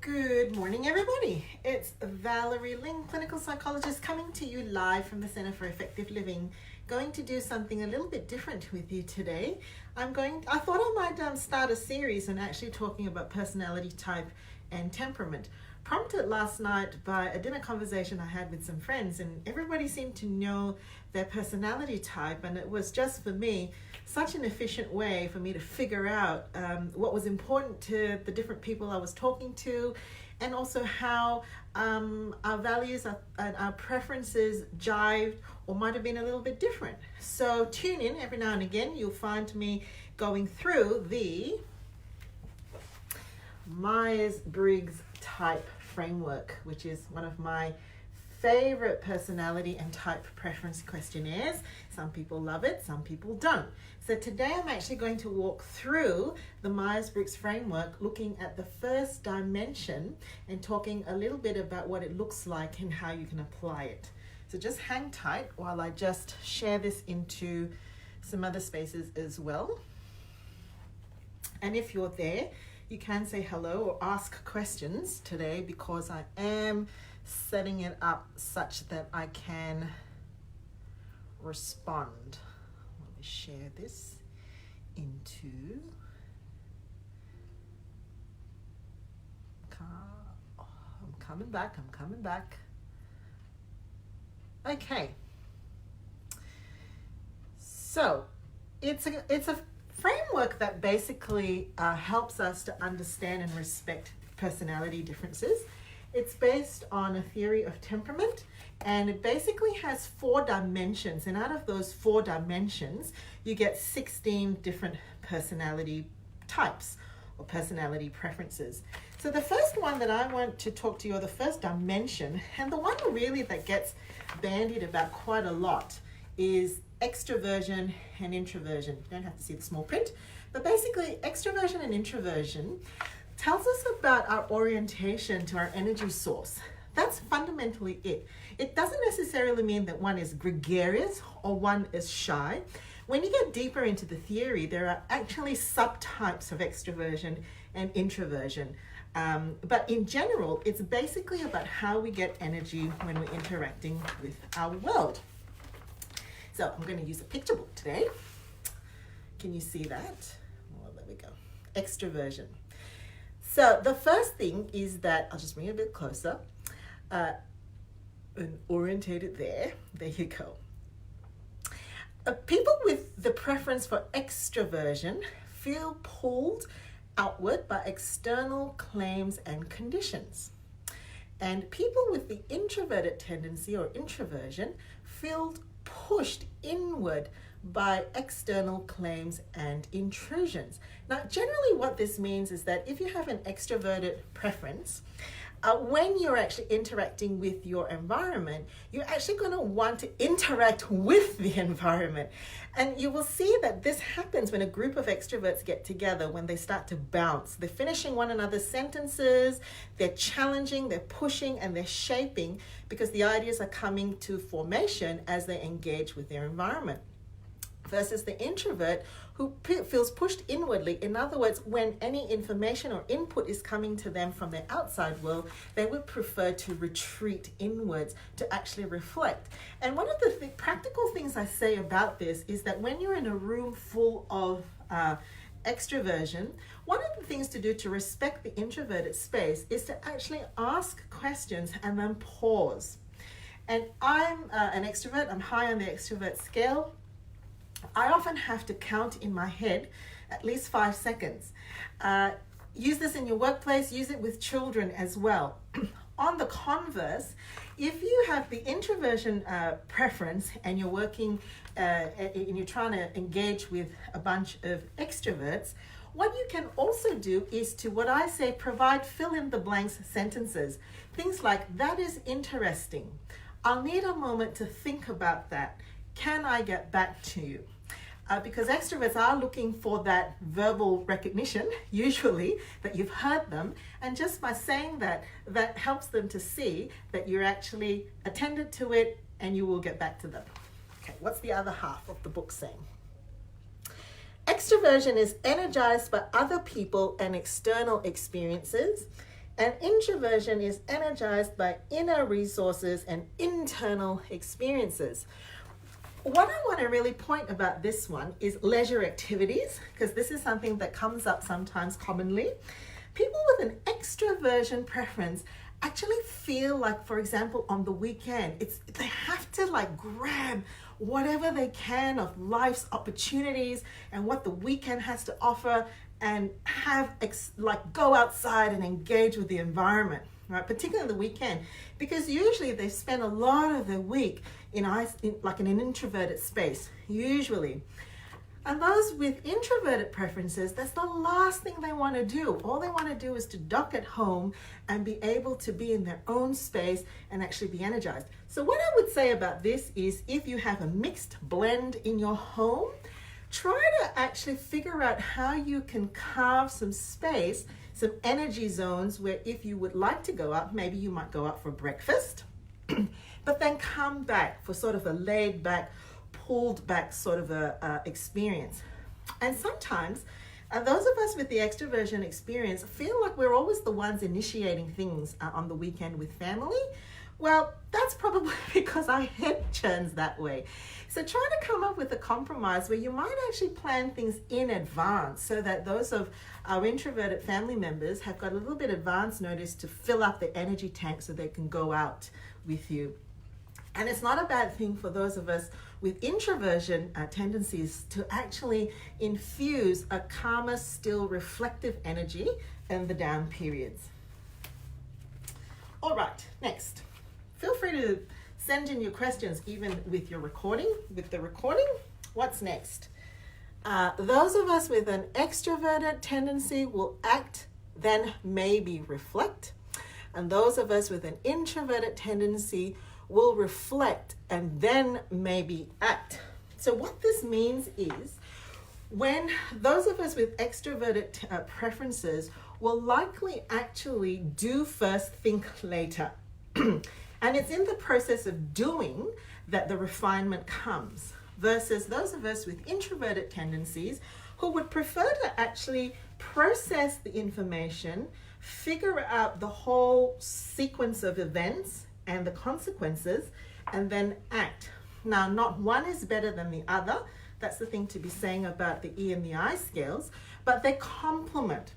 Good morning, everybody. It's Valerie Ling, clinical psychologist, coming to you live from the Center for Effective Living. Going to do something a little bit different with you today. I thought I might start a series on actually talking about personality type and temperament. Prompted last night by a dinner conversation I had with some friends, and everybody seemed to know their personality type, and it was just for me such an efficient way for me to figure out what was important to the different people I was talking to, and also how our values and our preferences jived or might have been a little bit different. So tune in every now and again. You'll find me going through the Myers-Briggs type framework, which is one of my favorite personality and type preference questionnaires. Some people love it, some people don't. So today I'm actually going to walk through the Myers-Briggs framework, looking at the first dimension and talking a little bit about what it looks like and how you can apply it. So just hang tight while I just share this into some other spaces as well. And if you're there, you can say hello or ask questions today, because I am setting it up such that I can respond. Let me share this into I'm coming back. Okay. So it's a framework that basically helps us to understand and respect personality differences. It's based on a theory of temperament, and it basically has 4 dimensions, and out of those 4 dimensions you get 16 different personality types or personality preferences. So the first one that I want to talk to you, or the first dimension, and the one really that gets bandied about quite a lot, is extroversion and introversion. You don't have to see the small print, but basically extroversion and introversion tells us about our orientation to our energy source. That's fundamentally it. It doesn't necessarily mean that one is gregarious or one is shy. When you get deeper into the theory, there are actually subtypes of extroversion and introversion. But in general, it's basically about how we get energy when we're interacting with our world. So I'm going to use a picture book today. Can you see that? Well, there we go. Extroversion. So the first thing is that, I'll just bring it a bit closer and orientate it there. There you go. People with the preference for extroversion feel pulled outward by external claims and conditions. And people with the introverted tendency or introversion feel pushed inward by external claims and intrusions. Now, generally what this means is that if you have an extroverted preference, when you're actually interacting with your environment, you're actually going to want to interact with the environment. And you will see that this happens when a group of extroverts get together, when they start to bounce. They're finishing one another's sentences, they're challenging, they're pushing, and they're shaping, because the ideas are coming to formation as they engage with their environment. Versus the introvert, who feels pushed inwardly. In other words, when any information or input is coming to them from their outside world, they would prefer to retreat inwards to actually reflect. And one of the practical things I say about this is that when you're in a room full of extroversion, one of the things to do to respect the introverted space is to actually ask questions and then pause. And I'm an extrovert. I'm high on the extrovert scale. I often have to count in my head at least 5 seconds. Use this in your workplace, use it with children as well. On the converse, if you have the introversion preference and you're working and you're trying to engage with a bunch of extroverts, what you can also do is to, what I say, provide fill-in-the-blanks sentences. Things like, that is interesting. I'll need a moment to think about that. Can I get back to you? Because extroverts are looking for that verbal recognition, usually, that you've heard them. And just by saying that, that helps them to see that you're actually attended to it and you will get back to them. Okay, what's the other half of the book saying? Extroversion is energized by other people and external experiences. And introversion is energized by inner resources and internal experiences. What I want to really point about this one is leisure activities, because this is something that comes up sometimes commonly. People with an extroversion preference actually feel like, for example, on the weekend, they have to like grab whatever they can of life's opportunities and what the weekend has to offer, and go outside and engage with the environment, right? Particularly the weekend, because usually they spend a lot of their week in an introverted space, usually. And those with introverted preferences, that's the last thing they want to do. All they want to do is to dock at home and be able to be in their own space and actually be energized. So what I would say about this is, if you have a mixed blend in your home, try to actually figure out how you can carve some space, some energy zones where if you would like to go out, maybe you might go out for breakfast, but then come back for sort of a laid back, pulled back sort of a experience. And sometimes those of us with the extroversion experience feel like we're always the ones initiating things on the weekend with family. Well, that's probably because our head churns that way. So try to come up with a compromise where you might actually plan things in advance, so that those of our introverted family members have got a little bit advance notice to fill up the energy tank so they can go out with you. And it's not a bad thing for those of us with introversion tendencies to actually infuse a calmer, still reflective energy in the down periods. All right, next. Feel free to send in your questions even with the recording. What's next? Those of us with an extroverted tendency will act, then maybe reflect. And those of us with an introverted tendency will reflect and then maybe act. So what this means is, when those of us with extroverted preferences will likely actually do first, think later. And it's in the process of doing that the refinement comes, versus those of us with introverted tendencies who would prefer to actually process the information, figure out the whole sequence of events and the consequences, and then act. Now, not one is better than the other. That's the thing to be saying about the E and the I scales, but they complement.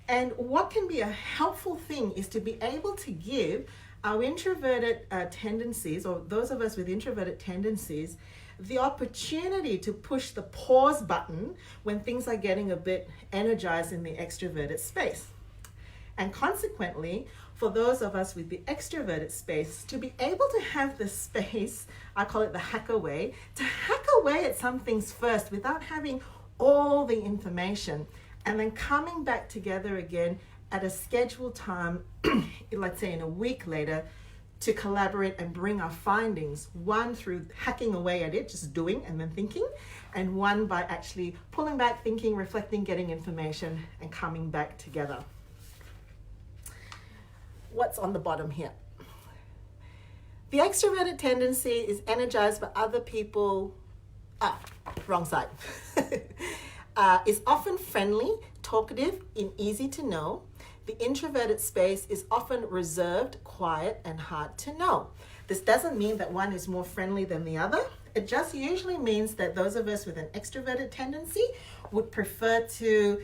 And what can be a helpful thing is to be able to give our introverted tendencies, or those of us with introverted tendencies, the opportunity to push the pause button when things are getting a bit energized in the extroverted space. And consequently, for those of us with the extroverted space, to be able to have the space, I call it the hack away, to hack away at some things first without having all the information, and then coming back together again at a scheduled time, let's say in a week later, to collaborate and bring our findings, one through hacking away at it, just doing and then thinking, and one by actually pulling back, thinking, reflecting, getting information, and coming back together. What's on the bottom here? The extroverted tendency is energized by other people. Wrong side. Is often friendly, talkative, and easy to know. The introverted space is often reserved, quiet, and hard to know. This doesn't mean that one is more friendly than the other. It just usually means that those of us with an extroverted tendency would prefer to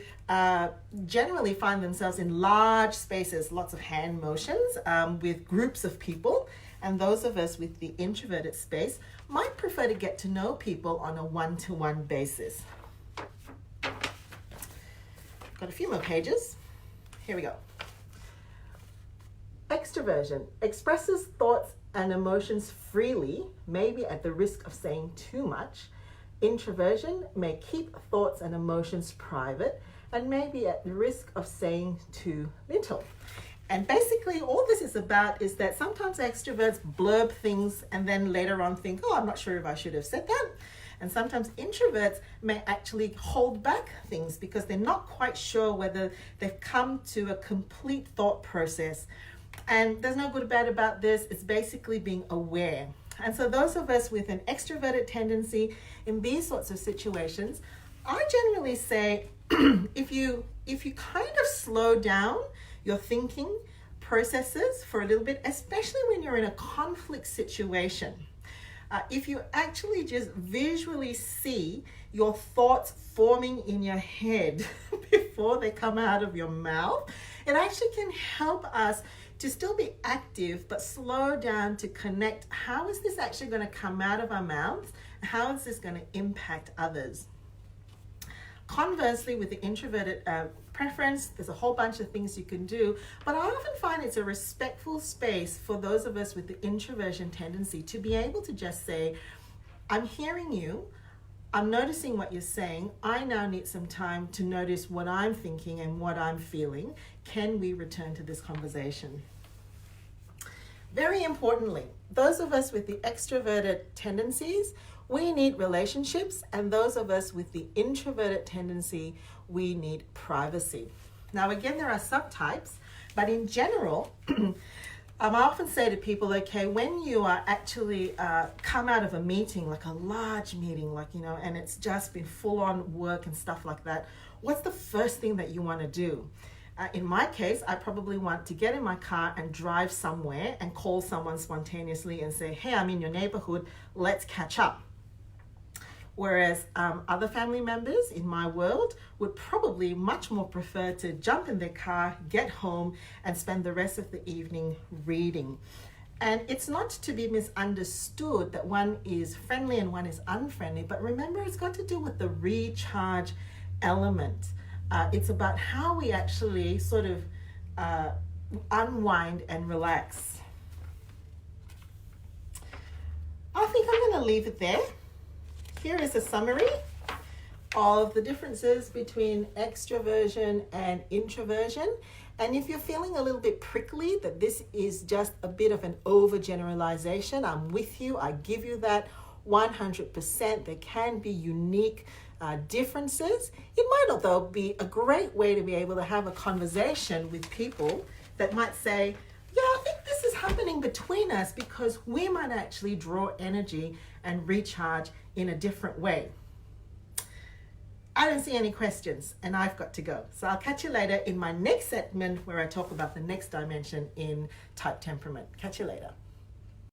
generally find themselves in large spaces, lots of hand motions with groups of people. And those of us with the introverted space might prefer to get to know people on a one-to-one basis. Got a few more pages. Here we go. Extroversion expresses thoughts and emotions freely, maybe at the risk of saying too much. Introversion may keep thoughts and emotions private and may be at the risk of saying too little. And basically all this is about is that sometimes extroverts blurb things and then later on think, I'm not sure if I should have said that. And sometimes introverts may actually hold back things because they're not quite sure whether they've come to a complete thought process. And there's no good or bad about this. It's basically being aware. And so those of us with an extroverted tendency in these sorts of situations, I generally say, if you kind of slow down your thinking processes for a little bit, especially when you're in a conflict situation. If you actually just visually see your thoughts forming in your head before they come out of your mouth, it actually can help us to still be active but slow down to connect. How is this actually going to come out of our mouths? How is this going to impact others? Conversely, with the introverted preference, there's a whole bunch of things you can do, but I often find it's a respectful space for those of us with the introversion tendency to be able to just say, I'm hearing you, I'm noticing what you're saying, I now need some time to notice what I'm thinking and what I'm feeling. Can we return to this conversation? Very importantly, those of us with the extroverted tendencies, we need relationships, and those of us with the introverted tendency, we need privacy. Now, again, there are subtypes, but in general, I often say to people, okay, when you are actually come out of a meeting, like a large meeting, like, you know, and it's just been full on work and stuff like that, what's the first thing that you want to do? In my case, I probably want to get in my car and drive somewhere and call someone spontaneously and say, hey, I'm in your neighborhood, let's catch up. Whereas other family members in my world would probably much more prefer to jump in their car, get home, and spend the rest of the evening reading. And it's not to be misunderstood that one is friendly and one is unfriendly, but remember, it's got to do with the recharge element. It's about how we actually sort of unwind and relax. I think I'm going to leave it there. Here is a summary of the differences between extroversion and introversion. And if you're feeling a little bit prickly that this is just a bit of an overgeneralization, I'm with you. I give you that 100%. There can be unique differences. It might not, though, be a great way to be able to have a conversation with people that might say, yeah, I think this is happening between us because we might actually draw energy and recharge in a different way. I don't see any questions and I've got to go. So I'll catch you later in my next segment where I talk about the next dimension in type temperament. Catch you later.